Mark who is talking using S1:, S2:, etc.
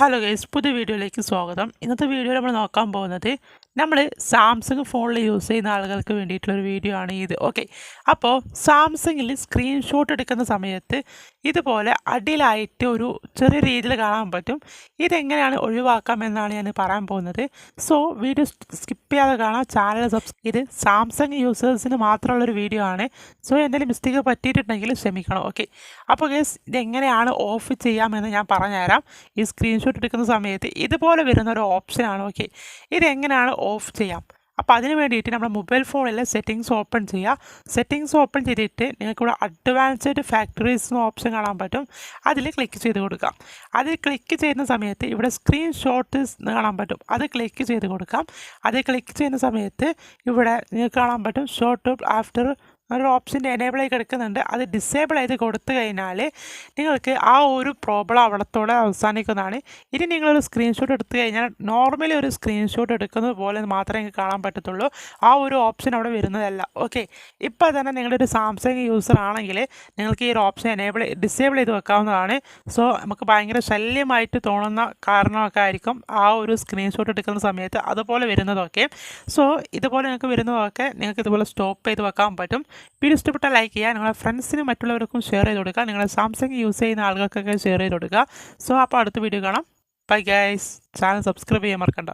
S1: Hello guys, പുതിയ വീഡിയോയിലേക്ക് സ്വാഗതം. ഇന്നത്തെ വീഡിയോയിൽ നമ്മൾ നോക്കാൻ പോകുന്നത് നമ്മൾ സാംസങ് ഫോണിൽ യൂസ് ചെയ്യുന്ന ആളുകൾക്ക് വേണ്ടിയിട്ടുള്ളൊരു വീഡിയോ ആണ് ഇത്. ഓക്കെ, അപ്പോൾ സാംസങ്ങിൽ സ്ക്രീൻഷോട്ട് എടുക്കുന്ന സമയത്ത് ഇതുപോലെ അടിയിലായിട്ട് ഒരു ചെറിയ രീതിയിൽ കാണാൻ പറ്റും. ഇതെങ്ങനെയാണ് ഒഴിവാക്കാം എന്നാണ് ഞാൻ പറയാൻ പോകുന്നത്. സോ വീഡിയോ സ്കിപ്പ് ചെയ്യാതെ കാണാം. ചാനൽ ഇത് സാംസങ് യൂസേഴ്സിന് മാത്രമുള്ളൊരു വീഡിയോ ആണ്. സോ എന്തെങ്കിലും മിസ്റ്റേക്ക് പറ്റിയിട്ടുണ്ടെങ്കിൽ ക്ഷമിക്കണം. ഓക്കെ, അപ്പോൾ ഗൈസ് ഇതെങ്ങനെയാണ് ഓഫ് ചെയ്യാമെന്ന് ഞാൻ പറഞ്ഞുതരാം. ഈ സ്ക്രീൻഷോട്ട് എടുക്കുന്ന സമയത്ത് ഇതുപോലെ വരുന്ന ഒരു ഓപ്ഷനാണ്. ഓക്കെ, ഇതെങ്ങനെയാണ് ഓഫ് ചെയ്യാം. അപ്പോൾ അതിന് വേണ്ടിയിട്ട് നമ്മുടെ മൊബൈൽ ഫോണിലെ സെറ്റിങ്സ് ഓപ്പൺ ചെയ്യുക. സെറ്റിങ്സ് ഓപ്പൺ ചെയ്തിട്ട് നിങ്ങൾക്കിവിടെ അഡ്വാൻസ്ഡ് ഫാക്ടറീസ് എന്ന ഓപ്ഷൻ കാണാൻ പറ്റും. അതിൽ ക്ലിക്ക് ചെയ്ത് കൊടുക്കാം. അതിൽ ക്ലിക്ക് ചെയ്യുന്ന സമയത്ത് ഇവിടെ സ്ക്രീൻഷോട്ട്സ് കാണാൻ പറ്റും. അത് ക്ലിക്ക് ചെയ്ത് കൊടുക്കാം. അത് ക്ലിക്ക് ചെയ്യുന്ന സമയത്ത് ഇവിടെ നിങ്ങൾക്ക് കാണാൻ പറ്റും ഷോട്ട് ആഫ്റ്റർ ഒരു ഓപ്ഷൻ്റെ എനേബിൾ ആയി കിടക്കുന്നുണ്ട്. അത് ഡിസേബിൾ ചെയ്ത് കൊടുത്തു കഴിഞ്ഞാൽ നിങ്ങൾക്ക് ആ ഒരു പ്രോബ്ലം അവിടത്തോടെ അവസാനിക്കുന്നതാണ്. ഇനി നിങ്ങളൊരു സ്ക്രീൻഷോട്ട് എടുത്തു കഴിഞ്ഞാൽ നോർമലി ഒരു സ്ക്രീൻഷോട്ട് എടുക്കുന്നത് പോലെ മാത്രമേ നിങ്ങൾക്ക് കാണാൻ പറ്റത്തുള്ളൂ. ആ ഒരു ഓപ്ഷൻ അവിടെ വരുന്നതല്ല. ഓക്കെ, ഇപ്പോൾ തന്നെ നിങ്ങളുടെ ഒരു സാംസങ് യൂസർ ആണെങ്കിൽ നിങ്ങൾക്ക് ഈ ഒരു ഓപ്ഷൻ ഡിസേബിൾ ചെയ്ത് വെക്കാവുന്നതാണ്. സോ നമുക്ക് ഭയങ്കര ശല്യമായിട്ട് തോന്നുന്ന കാരണമൊക്കെ ആയിരിക്കും ആ ഒരു സ്ക്രീൻഷോട്ട് എടുക്കുന്ന സമയത്ത് അതുപോലെ വരുന്നതൊക്കെ. സോ ഇതുപോലെ നിങ്ങൾക്ക് വരുന്നതൊക്കെ നിങ്ങൾക്ക് ഇതുപോലെ സ്റ്റോപ്പ് ചെയ്ത് വെക്കാൻ പറ്റും. വീഡിയോ ഇഷ്ടപ്പെട്ടാൽ ലൈക്ക് ചെയ്യുക, നിങ്ങളുടെ ഫ്രണ്ട്സിനും മറ്റുള്ളവർക്കും ഷെയർ ചെയ്ത് കൊടുക്കുക, നിങ്ങളുടെ സാംസങ് യൂസ് ചെയ്യുന്ന ആളുകൾക്കൊക്കെ ഷെയർ ചെയ്ത് കൊടുക്കുക. സോ അപ്പോൾ അടുത്ത വീഡിയോ കാണാം. Bye guys. ചാനൽ സബ്സ്ക്രൈബ് ചെയ്യാൻ മറക്കണ്ട.